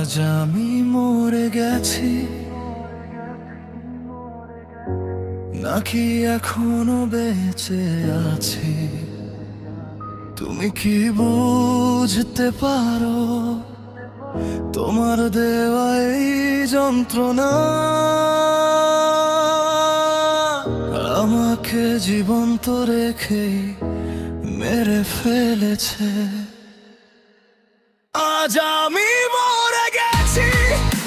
আজ আমি মরে গেছি নাকি এখনো বেঁচে আছি? তুমি কি বুঝতে পারো তোমার দেওয়া এই যন্ত্রণা আমাকে জীবন্ত রেখে মেরে ফেলেছে? আজ আমি মরে গেছি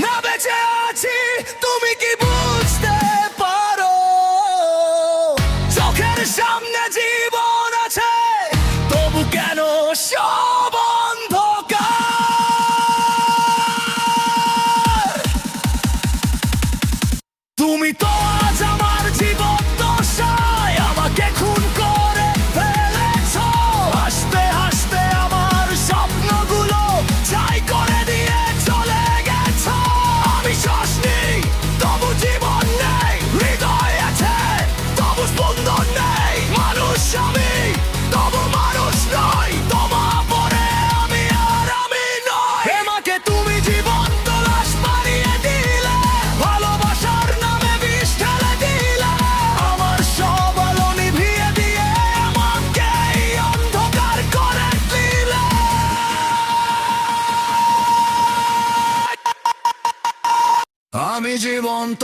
না বেঁচে আছি, তুমি কি বুঝতে পারো? চোখের সামনে জীবন আছে, তবু কেন সব অন্ধকার? তুমি তো আজ আমার জীবন দশায় আমাকে খুন করে ফেলেছো। হাসতে হাসতে আমার স্বপ্নগুলো ছাই করে দিয়ে চলে গেছো। আমি শ্বাস নেই তবু জীবন নেই, হৃদয় আছে তবু স্পন্দন নেই। মানুষ আমি তবু মানুষ নই, তোমা পরে আমি আর আমি নই। আমাকে তুমি জীবন্ত লাশ বানিয়ে দিলে, ভালোবাসার নামে বিষ ঢেলে দিলে। আমার সব আলো নিভিয়ে দিয়ে আমাকে এই অন্ধকার করে দিলে। আমি জীবন্ত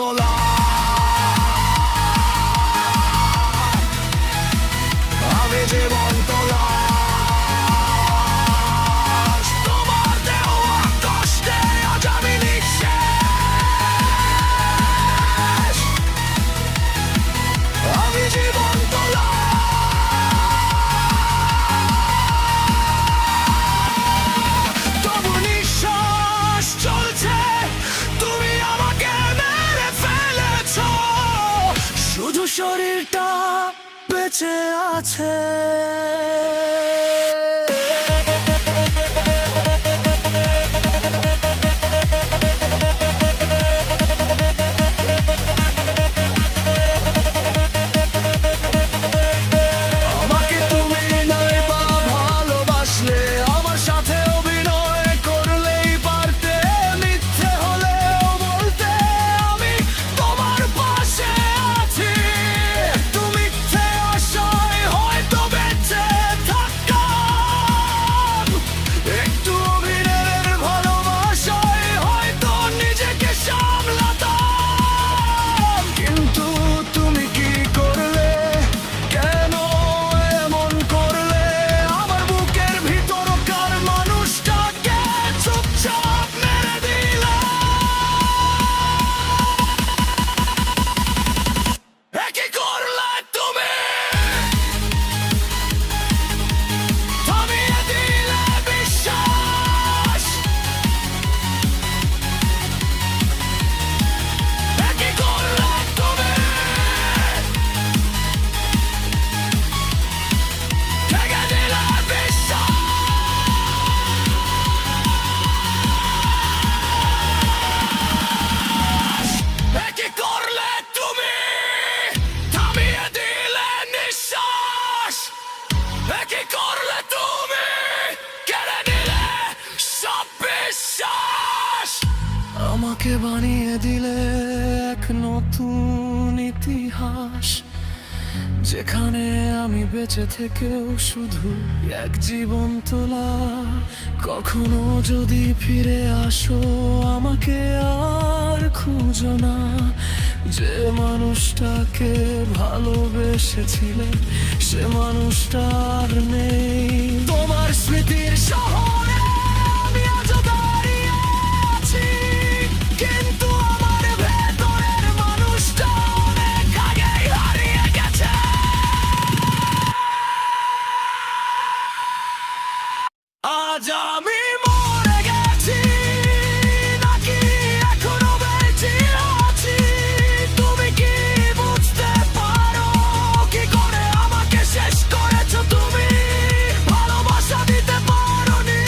আমি জীবন্ত লাশ। তোমার দেওয়া কষ্টে আজ আমি নিঃশেষ। আমি জীবন্ত তবু নিঃশ্বাস চলছে, তুমি আমাকে মেরে ফেলেছো। শুধু শরীরটা বেঁচে আছে। আমাকে তুমি নয় বা ভালোবাসলে, আমার সাথে অভিনয় করলেই পারতে। মিথ্যে হলেও বলতে আমি তোমার পাশে আছি। তুমি মিথ্যে আশায় হয়তো বেঁচে থাকতাম, একটু অভিনয়ের ভালোবাসায় হয়তো নিজেকে সামলাতাম। কিন্তু তুমি কি করলে, কেন এমন করলে? আমার বুকের ভিতরকার মানুষটাকে চুপচাপ মেরে দিলে। কি করলে তুমি? থামিয়ে দিলে বিশ্বাস। কি করলে তুমি? ভেঙে দিলে বিশ্বাস। কি করলে তুমি? থামিয়ে দিলে নিঃশ্বাস। কি করলে তুমি? কেড়ে নিলে সব বিশ্বাস। আমাকে বানিয়ে দিলে এক নতুন ইতিহাস, যেখানে আমি বেঁচে থেকেও শুধু এক জীবন্ত লাশ। কখনো যদি ফিরে আসো আমাকে আর খুঁজো না। যে মানুষটাকে ভালোবেসেছিলে সে মানুষটা আর নেই। তোমার স্মৃতির শহরে আমি আজও দাঁড়িয়ে আছি, কিন্তু আমার ভেতরের মানুষটা অনেক আগেই হারিয়ে গেছে। আজ আমি মরে গেছি নাকি এখনো বেঁচে আছি? তুমি কি বুঝতে পারো কি করে আমাকে শেষ করেছো? তুমি ভালোবাসা দিতে পারোনি।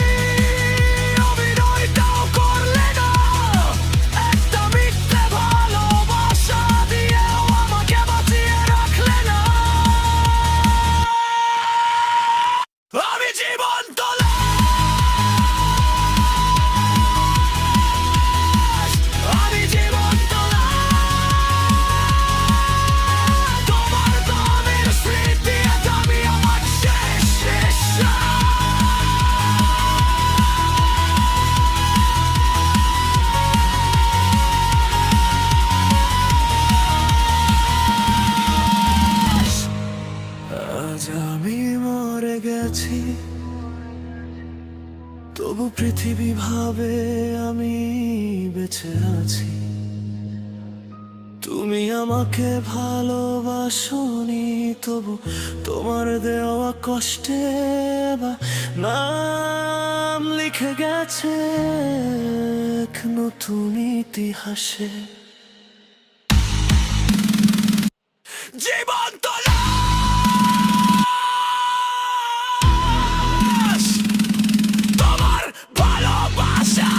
পৃথিবী ভাবে আমি বেঁচে আছি, তুমি আমাকে ভালোবাসোনি, তবু তোমার দেওয়া কষ্টে বা নাম লিখে গেছে এক নতুন ইতিহাসে। জীবন তলাশ তোমার ভালোবাসা।